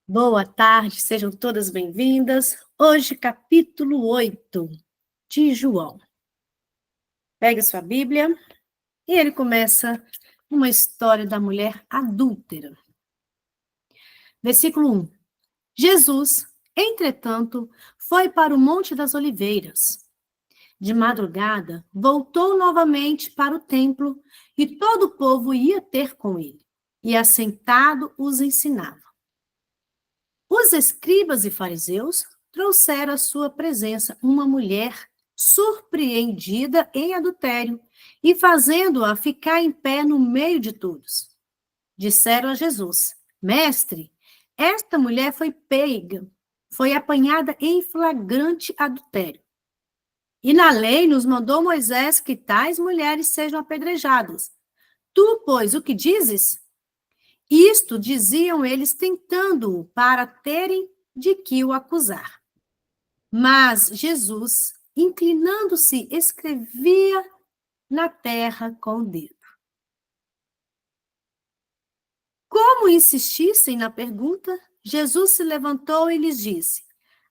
Boa tarde, sejam todas bem-vindas. Hoje, capítulo 8 de João. Pegue sua Bíblia e ele começa uma história da mulher adúltera. Versículo 1. Jesus, entretanto, foi para o Monte das Oliveiras. De madrugada, voltou novamente para o templo e todo o povo ia ter com ele. E assentado os ensinava. Os escribas e fariseus trouxeram à sua presença uma mulher surpreendida em adultério e fazendo-a ficar em pé no meio de todos. Disseram a Jesus: Mestre, esta mulher foi pega, foi apanhada em flagrante adultério. E na lei nos mandou Moisés que tais mulheres sejam apedrejadas. Tu, pois, o que dizes? Isto diziam eles tentando-o para terem de que o acusar. Mas Jesus, inclinando-se, escrevia na terra com o dedo. Como insistissem na pergunta, Jesus se levantou e lhes disse: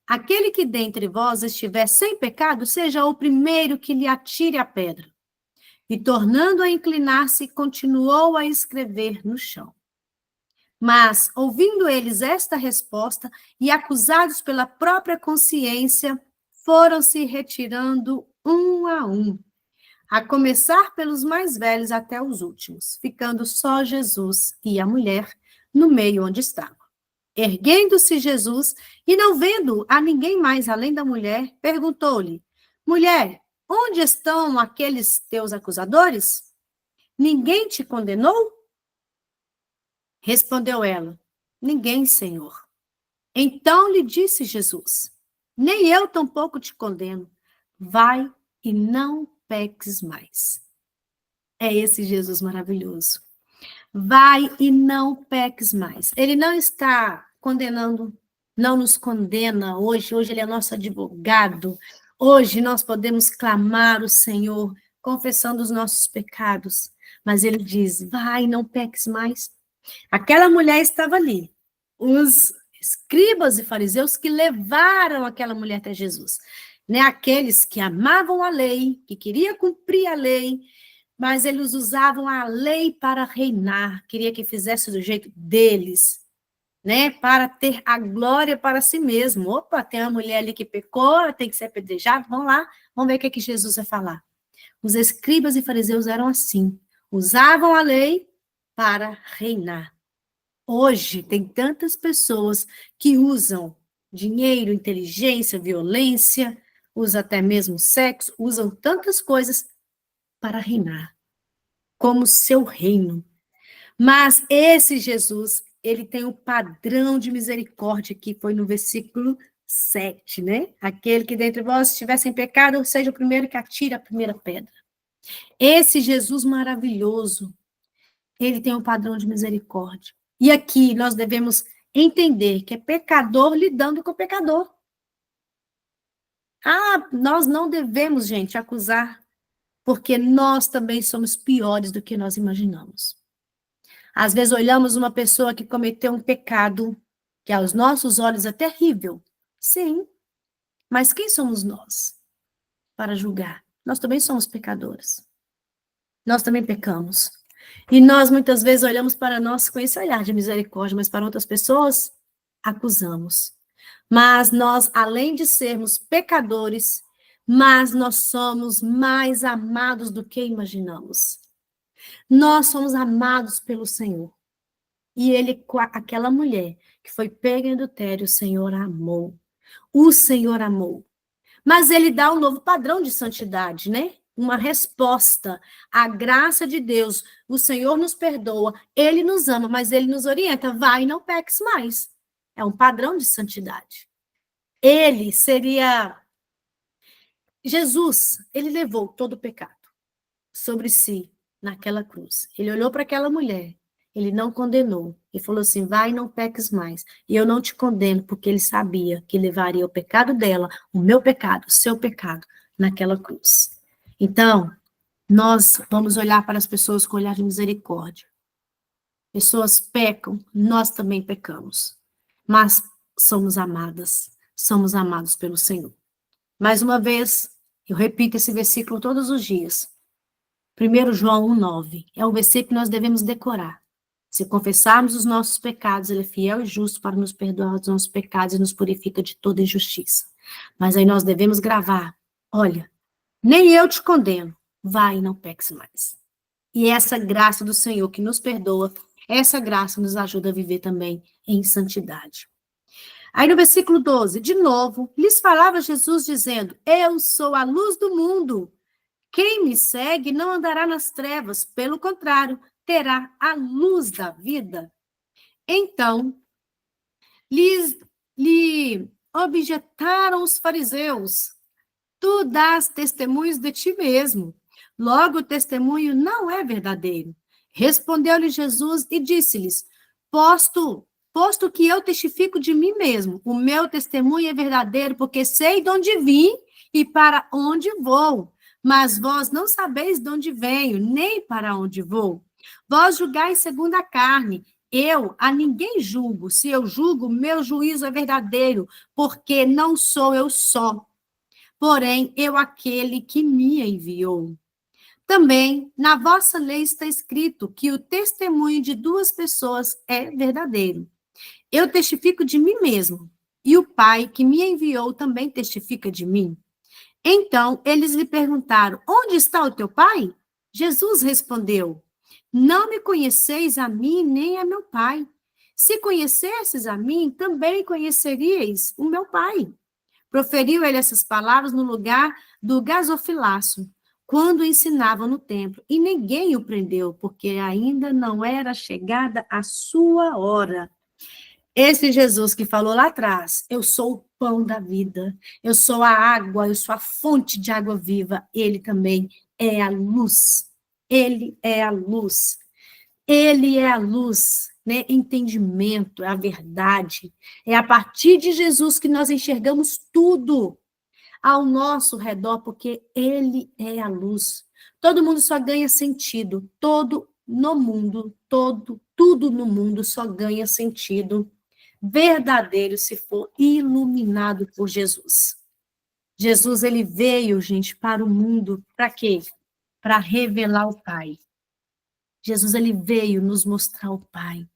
Aquele que dentre vós estiver sem pecado, seja o primeiro que lhe atire a pedra. E tornando a inclinar-se, continuou a escrever no chão. Mas, ouvindo eles esta resposta e acusados pela própria consciência, foram se retirando um, a começar pelos mais velhos até os últimos, ficando só Jesus e a mulher no meio onde estavam. Erguendo-se Jesus e não vendo a ninguém mais além da mulher, perguntou-lhe: Mulher, onde estão aqueles teus acusadores? Ninguém te condenou? Respondeu ela: Ninguém, Senhor. Então lhe disse Jesus: Nem eu tampouco te condeno. Vai e não peques mais. É esse Jesus maravilhoso. Vai e não peques mais. Ele não está condenando, não nos condena hoje. Hoje ele é nosso advogado. Hoje nós podemos clamar o Senhor, confessando os nossos pecados. Mas ele diz: Vai e não peques mais. Aquela mulher estava ali. Os escribas e fariseus que levaram aquela mulher até Jesus. Né? Aqueles que amavam a lei, que queriam cumprir a lei, mas eles usavam a lei para reinar, queria que fizesse do jeito deles, né? Para ter a glória para si mesmo. Opa, tem uma mulher ali que pecou, tem que ser apedrejada, vamos lá, vamos ver o que Jesus vai falar. Os escribas e fariseus eram assim, usavam a lei para reinar. Hoje, tem tantas pessoas que usam dinheiro, inteligência, violência, usam até mesmo sexo, usam tantas coisas para reinar, como seu reino. Mas esse Jesus, ele tem um padrão de misericórdia que foi no versículo 7, né? Aquele que dentre vós estiver sem pecado, seja o primeiro que atire a primeira pedra. Esse Jesus maravilhoso, ele tem um padrão de misericórdia. E aqui nós devemos entender que é pecador lidando com o pecador. Nós não devemos, gente, acusar, porque nós também somos piores do que nós imaginamos. Às vezes olhamos uma pessoa que cometeu um pecado, que aos nossos olhos é terrível. Sim, mas quem somos nós para julgar? Nós também somos pecadores. Nós também pecamos. E nós, muitas vezes, olhamos para nós com esse olhar de misericórdia, mas para outras pessoas, acusamos. Mas nós, além de sermos pecadores, mas nós somos mais amados do que imaginamos. Nós somos amados pelo Senhor. E ele, aquela mulher que foi pega em adultério, o Senhor amou. O Senhor amou. Mas ele dá um novo padrão de santidade, né? Uma resposta à graça de Deus. O Senhor nos perdoa, ele nos ama, mas ele nos orienta. Vai e não peques mais. É um padrão de santidade. Ele seria... Jesus, ele levou todo o pecado sobre si naquela cruz. Ele olhou para aquela mulher, ele não condenou. Ele falou assim, vai e não peques mais. E eu não te condeno, porque ele sabia que levaria o pecado dela, o meu pecado, o seu pecado, naquela cruz. Então, nós vamos olhar para as pessoas com olhar de misericórdia. Pessoas pecam, nós também pecamos. mas somos amados pelo Senhor. Mais uma vez, eu repito esse versículo todos os dias. 1 João 1,9 é o versículo que nós devemos decorar. Se confessarmos os nossos pecados, ele é fiel e justo para nos perdoar os nossos pecados e nos purifica de toda injustiça. Mas aí nós devemos gravar, olha, nem eu te condeno, vai e não peques mais. E essa graça do Senhor que nos perdoa, essa graça nos ajuda a viver também em santidade. Aí no versículo 12, de novo, lhes falava Jesus dizendo, eu sou a luz do mundo. Quem me segue não andará nas trevas, pelo contrário, terá a luz da vida. Então, lhe objetaram os fariseus, tu dás testemunhos de ti mesmo, logo o testemunho não é verdadeiro. Respondeu-lhe Jesus e disse-lhes, posto que eu testifico de mim mesmo, o meu testemunho é verdadeiro, porque sei de onde vim e para onde vou. Mas vós não sabeis de onde venho, nem para onde vou. Vós julgais segundo a carne. Eu a ninguém julgo. Se eu julgo, meu juízo é verdadeiro, porque não sou eu só, porém eu aquele que me enviou. Também na vossa lei está escrito que o testemunho de duas pessoas é verdadeiro. Eu testifico de mim mesmo, e o Pai que me enviou também testifica de mim. Então, eles lhe perguntaram, onde está o teu pai? Jesus respondeu, não me conheceis a mim nem a meu pai. Se conhecesses a mim, também conheceríeis o meu pai. Proferiu ele essas palavras no lugar do gasofilácio, quando ensinava no templo, e ninguém o prendeu, porque ainda não era chegada a sua hora. Esse Jesus que falou lá atrás, eu sou o pão da vida, eu sou a água, eu sou a fonte de água viva, ele também é a luz. Ele é a luz. Ele é a luz, né? Entendimento, é a verdade. É a partir de Jesus que nós enxergamos tudo ao nosso redor, porque ele é a luz. Todo mundo só ganha sentido, tudo no mundo só ganha sentido verdadeiro se for iluminado por Jesus. Jesus, ele veio, gente, para o mundo, para quê? Para revelar o Pai. Jesus, ele veio nos mostrar o Pai.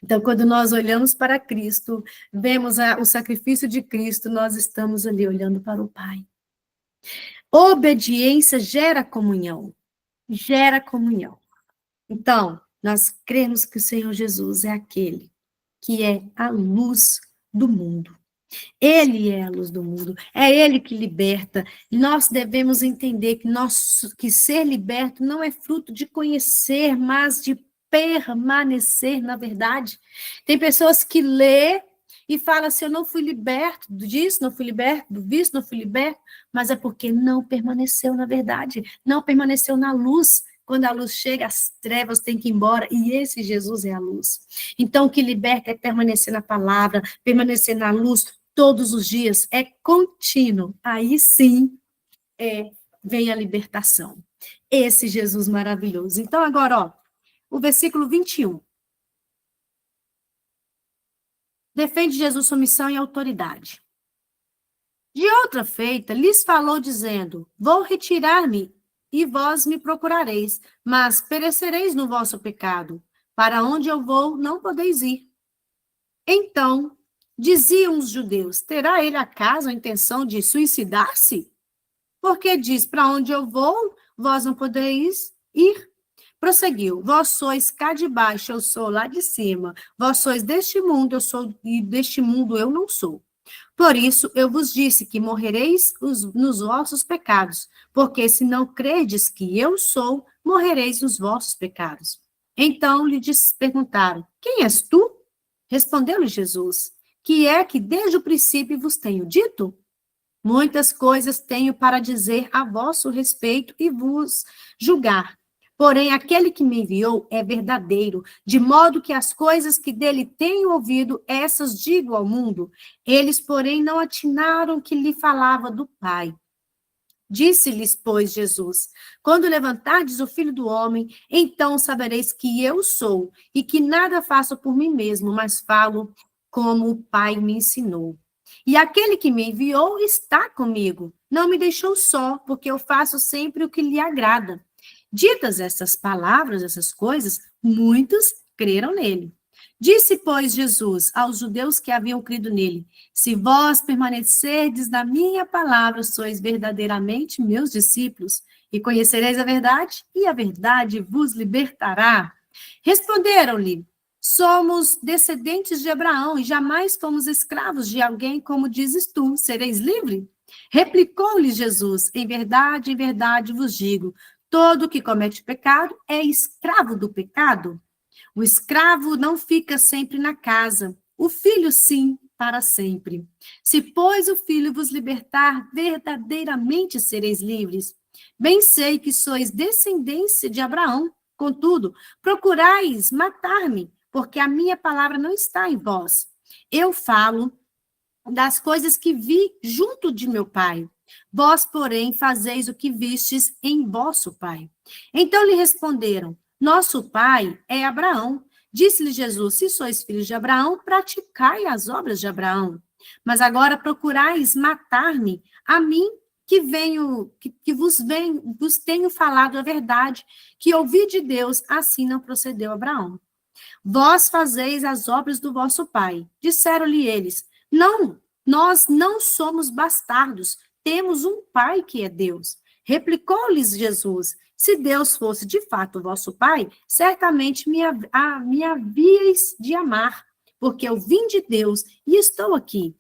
Então, quando nós olhamos para Cristo, vemos o sacrifício de Cristo, nós estamos ali olhando para o Pai. Obediência gera comunhão. Gera comunhão. Então, nós cremos que o Senhor Jesus é aquele que é a luz do mundo. Ele é a luz do mundo, é ele que liberta. Nós devemos entender que ser liberto não é fruto de conhecer, mas de permanecer na verdade. Tem pessoas que lê e falam assim, eu não fui liberto disso, não fui liberto do vício, não fui liberto, mas é porque não permaneceu na verdade, não permaneceu na luz. Quando a luz chega, as trevas têm que ir embora, e esse Jesus é a luz. Então, o que liberta é permanecer na palavra, permanecer na luz todos os dias, é contínuo. Aí sim, vem a libertação. Esse Jesus maravilhoso. Então, agora, ó, o versículo 21. Defende Jesus sua missão e autoridade. De outra feita, lhes falou, dizendo, vou retirar-me, e vós me procurareis, mas perecereis no vosso pecado. Para onde eu vou, não podeis ir. Então, diziam os judeus, terá ele acaso a intenção de suicidar-se? Porque diz, para onde eu vou, vós não podeis ir. Prosseguiu, vós sois cá de baixo, eu sou lá de cima. Vós sois deste mundo, eu sou, e deste mundo eu não sou. Por isso, eu vos disse que morrereis nos vossos pecados, porque se não credes que eu sou, morrereis nos vossos pecados. Então lhe perguntaram, quem és tu? Respondeu-lhe Jesus, que é que desde o princípio vos tenho dito? Muitas coisas tenho para dizer a vosso respeito e vos julgar. Porém, aquele que me enviou é verdadeiro, de modo que as coisas que dele tenho ouvido, essas digo ao mundo. Eles, porém, não atinaram que lhe falava do Pai. Disse-lhes, pois, Jesus, quando levantardes o Filho do Homem, então sabereis que eu sou, e que nada faço por mim mesmo, mas falo como o Pai me ensinou. E aquele que me enviou está comigo. Não me deixou só, porque eu faço sempre o que lhe agrada. Ditas essas palavras, essas coisas, muitos creram nele. Disse, pois, Jesus aos judeus que haviam crido nele: Se vós permanecerdes na minha palavra, sois verdadeiramente meus discípulos, e conhecereis a verdade, e a verdade vos libertará. Responderam-lhe: Somos descendentes de Abraão e jamais fomos escravos de alguém, como dizes tu, sereis livre? Replicou-lhe Jesus: em verdade vos digo, todo que comete pecado é escravo do pecado. O escravo não fica sempre na casa, o filho sim, para sempre. Se, pois, o filho vos libertar, verdadeiramente sereis livres. Bem sei que sois descendência de Abraão, contudo, procurais matar-me, porque a minha palavra não está em vós. Eu falo das coisas que vi junto de meu pai. Vós, porém, fazeis o que vistes em vosso pai. Então lhe responderam: Nosso pai é Abraão. Disse-lhe Jesus: Se sois filhos de Abraão, praticai as obras de Abraão. Mas agora procurais matar-me, a mim que venho, que vos tenho falado a verdade, que ouvi de Deus, assim não procedeu Abraão. Vós fazeis as obras do vosso pai. Disseram-lhe eles: Não, nós não somos bastardos, temos um pai que é Deus. Replicou-lhes Jesus: Se Deus fosse de fato vosso pai, certamente me havíeis de amar, porque eu vim de Deus e estou aqui.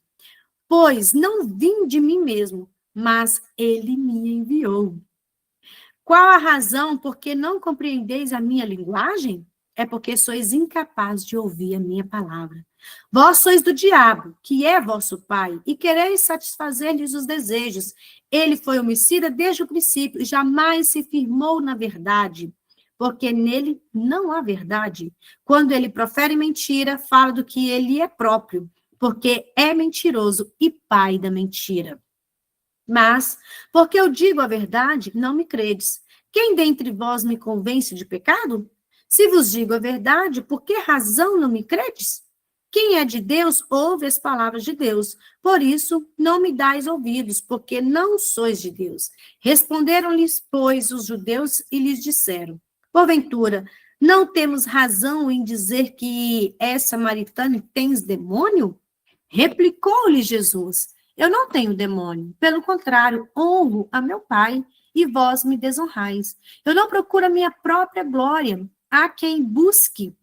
Pois não vim de mim mesmo, mas ele me enviou. Qual a razão por que não compreendeis a minha linguagem? É porque sois incapazes de ouvir a minha palavra. Vós sois do diabo, que é vosso pai, e quereis satisfazer-lhes os desejos. Ele foi homicida desde o princípio e jamais se firmou na verdade, porque nele não há verdade. Quando ele profere mentira, fala do que ele é próprio, porque é mentiroso e pai da mentira. Mas, porque eu digo a verdade, não me credes. Quem dentre vós me convence de pecado? Se vos digo a verdade, por que razão não me credes? Quem é de Deus, ouve as palavras de Deus. Por isso, não me dais ouvidos, porque não sois de Deus. Responderam-lhes, pois, os judeus e lhes disseram: Porventura, não temos razão em dizer que essa samaritana tens demônio? Replicou-lhe Jesus: Eu não tenho demônio, pelo contrário, honro a meu Pai e vós me desonrais. Eu não procuro a minha própria glória, há quem busque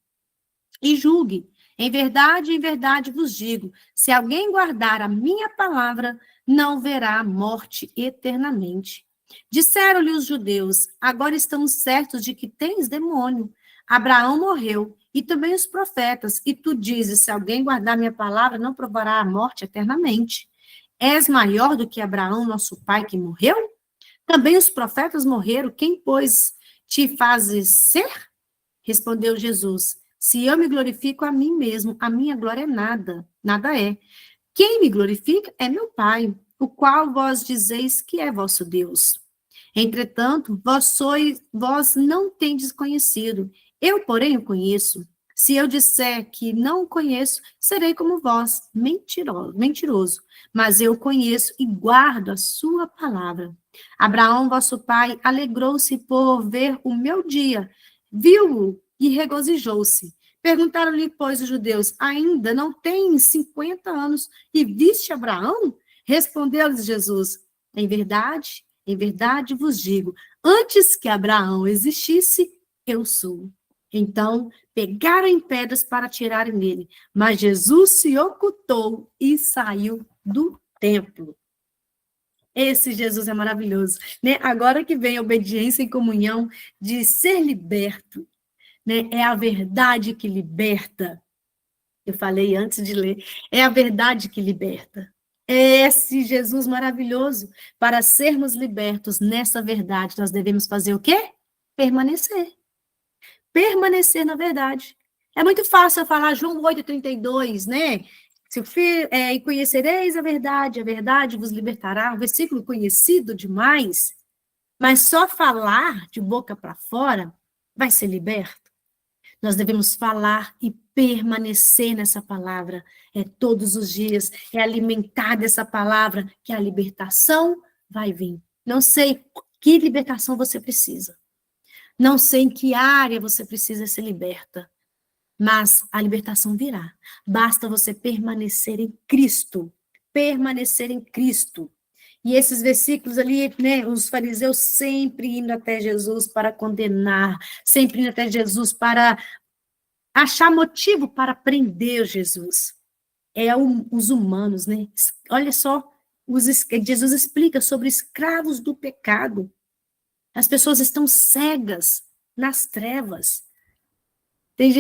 e julgue. Em verdade vos digo: se alguém guardar a minha palavra, não verá a morte eternamente. Disseram-lhe os judeus: Agora estamos certos de que tens demônio. Abraão morreu, e também os profetas, e tu dizes: se alguém guardar minha palavra, não provará a morte eternamente. És maior do que Abraão, nosso pai, que morreu? Também os profetas morreram, quem, pois, te fazes ser? Respondeu Jesus: Se eu me glorifico a mim mesmo, a minha glória é nada, nada é. Quem me glorifica é meu Pai, o qual vós dizeis que é vosso Deus. Entretanto, vós não tendes conhecido. Eu, porém, o conheço. Se eu disser que não o conheço, serei como vós, mentiroso. Mas eu conheço e guardo a sua palavra. Abraão, vosso pai, alegrou-se por ver o meu dia, viu-o e regozijou-se. Perguntaram-lhe, pois, os judeus: Ainda não tens 50 anos e viste Abraão? Respondeu-lhes Jesus: em verdade vos digo, antes que Abraão existisse, eu sou. Então, pegaram em pedras para atirarem nele, mas Jesus se ocultou e saiu do templo. Esse Jesus é maravilhoso, né? Agora que vem a obediência e comunhão de ser liberto, né? É a verdade que liberta. Eu falei antes de ler, é a verdade que liberta. É esse Jesus maravilhoso. Para sermos libertos nessa verdade, nós devemos fazer o quê? Permanecer. Permanecer na verdade. É muito fácil eu falar João 8,32, né? Se o filho, e conhecereis a verdade vos libertará. Um versículo conhecido demais, mas só falar de boca para fora vai ser liberto. Nós devemos falar e permanecer nessa palavra, todos os dias, alimentar dessa palavra, que a libertação vai vir. Não sei que libertação você precisa. Não sei em que área você precisa ser liberta. Mas a libertação virá. Basta você permanecer em Cristo. Permanecer em Cristo. E esses versículos ali, né, os fariseus sempre indo até Jesus para condenar, sempre indo até Jesus para achar motivo para prender Jesus. Os humanos, né? Olha só, Jesus explica sobre escravos do pecado. As pessoas estão cegas nas trevas. Tem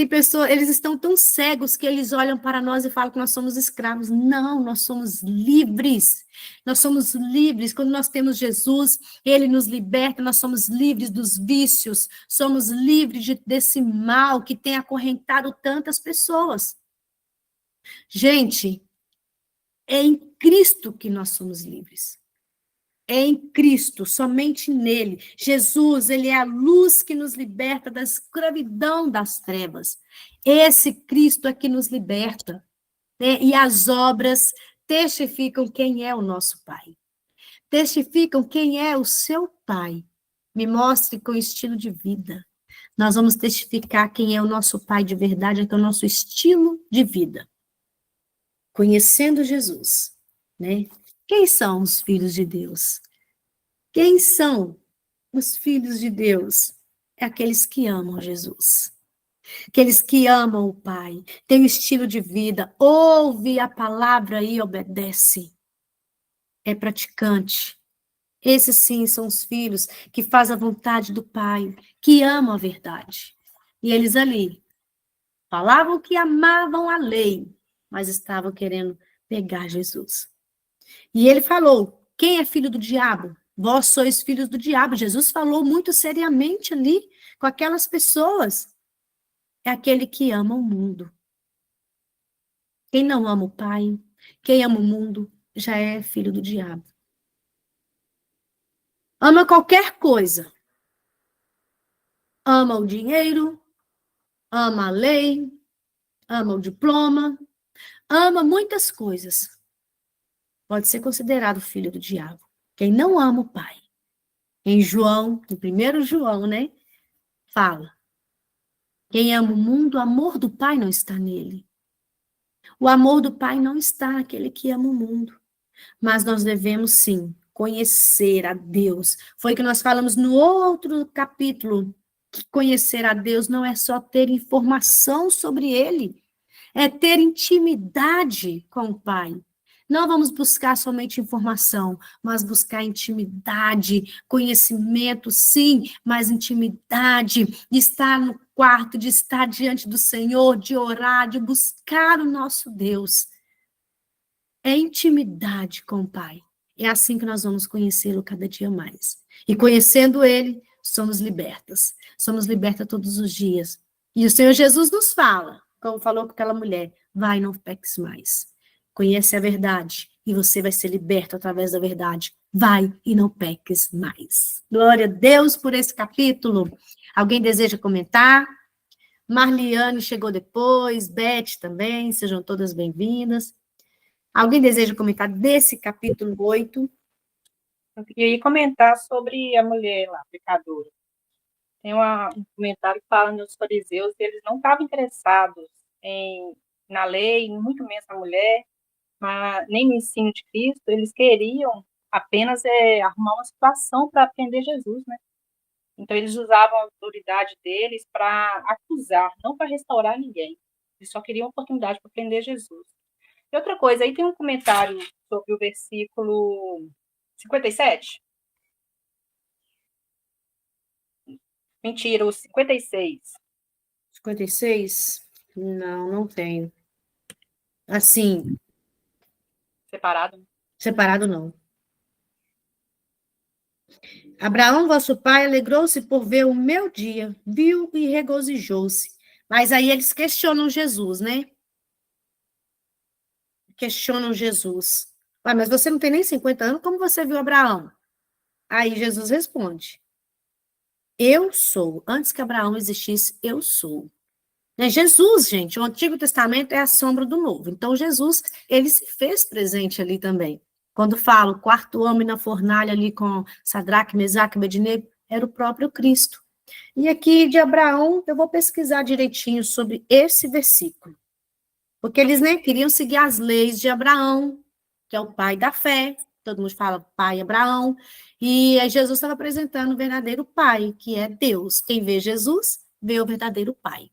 pessoas, eles estão tão cegos que eles olham para nós e falam que nós somos escravos. Não, nós somos livres. Nós somos livres. Quando nós temos Jesus, ele nos liberta, nós somos livres dos vícios, somos livres desse mal que tem acorrentado tantas pessoas. Gente, é em Cristo que nós somos livres. É em Cristo, somente nele. Jesus, ele é a luz que nos liberta da escravidão das trevas. Esse Cristo é que nos liberta, né? E as obras testificam quem é o nosso Pai. Testificam quem é o seu Pai. Me mostre com estilo de vida. Nós vamos testificar quem é o nosso Pai de verdade, que é o nosso estilo de vida. Conhecendo Jesus, né? Quem são os filhos de Deus? Quem são os filhos de Deus? É aqueles que amam Jesus. Aqueles que amam o Pai, têm um estilo de vida, ouve a palavra e obedece. É praticante. Esses sim são os filhos que fazem a vontade do Pai, que amam a verdade. E eles ali falavam que amavam a lei, mas estavam querendo pegar Jesus. E ele falou: quem é filho do diabo? Vós sois filhos do diabo. Jesus falou muito seriamente ali com aquelas pessoas. É aquele que ama o mundo. Quem não ama o Pai, quem ama o mundo, já é filho do diabo. Ama qualquer coisa. Ama o dinheiro, ama a lei, ama o diploma, ama muitas coisas. Pode ser considerado filho do diabo. Quem não ama o Pai. Em João, no primeiro João, né? Fala. Quem ama o mundo, o amor do Pai não está nele. O amor do Pai não está naquele que ama o mundo. Mas nós devemos, sim, conhecer a Deus. Foi o que nós falamos no outro capítulo, que conhecer a Deus não é só ter informação sobre Ele, é ter intimidade com o Pai. Não vamos buscar somente informação, mas buscar intimidade, conhecimento, sim, mas intimidade, de estar no quarto, de estar diante do Senhor, de orar, de buscar o nosso Deus. É intimidade com o Pai. É assim que nós vamos conhecê-lo cada dia mais. E conhecendo Ele, somos libertas. Somos libertas todos os dias. E o Senhor Jesus nos fala, como falou com aquela mulher, vai, não peques mais. Conhece a verdade e você vai ser liberto através da verdade. Vai e não peques mais. Glória a Deus por esse capítulo. Alguém deseja comentar? Marliane chegou depois, Beth também, sejam todas bem-vindas. Alguém deseja comentar desse capítulo 8? Eu queria comentar sobre a mulher lá, pecadora. Tem um comentário que fala nos fariseus que eles não estavam interessados na lei, muito menos na mulher, mas nem no ensino de Cristo. Eles queriam apenas arrumar uma situação para prender Jesus, né? Então, eles usavam a autoridade deles para acusar, não para restaurar ninguém. Eles só queriam oportunidade para prender Jesus. E outra coisa, aí tem um comentário sobre o versículo 57? Mentira, o 56. 56? Não, não tenho. Assim, Separado? separado não. Abraão, vosso pai, alegrou-se por ver o meu dia, viu e regozijou-se. Mas aí eles questionam Jesus, né? Questionam Jesus. Ah, mas você não tem nem 50 anos, como você viu Abraão? Aí Jesus responde: eu sou. Antes que Abraão existisse, eu sou. Jesus, gente, o Antigo Testamento é a sombra do Novo. Então, Jesus, ele se fez presente ali também. Quando falo, o quarto homem na fornalha ali com Sadraque, Mesaque, Abednego, era o próprio Cristo. E aqui de Abraão, eu vou pesquisar direitinho sobre esse versículo. Porque eles nem queriam seguir as leis de Abraão, que é o pai da fé. Todo mundo fala pai Abraão. E aí Jesus estava apresentando o verdadeiro pai, que é Deus. Quem vê Jesus, vê o verdadeiro pai.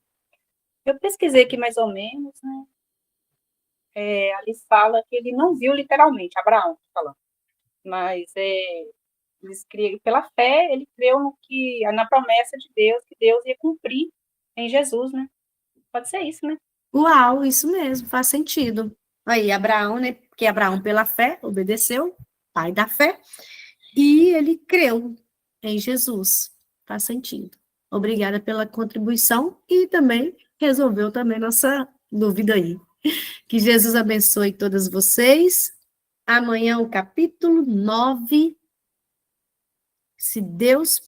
Eu pesquisei aqui mais ou menos, né? Ali fala que ele não viu literalmente, Abraão, falando, mas pela fé, ele creu na promessa de Deus, que Deus ia cumprir em Jesus, né? Pode ser isso, né? Uau, isso mesmo, faz sentido. Aí, Abraão, né? Porque Abraão, pela fé, obedeceu, pai da fé, e ele creu em Jesus. Faz sentido. Obrigada pela contribuição e também resolveu também nossa dúvida aí. Que Jesus abençoe todas vocês. Amanhã o capítulo 9, se Deus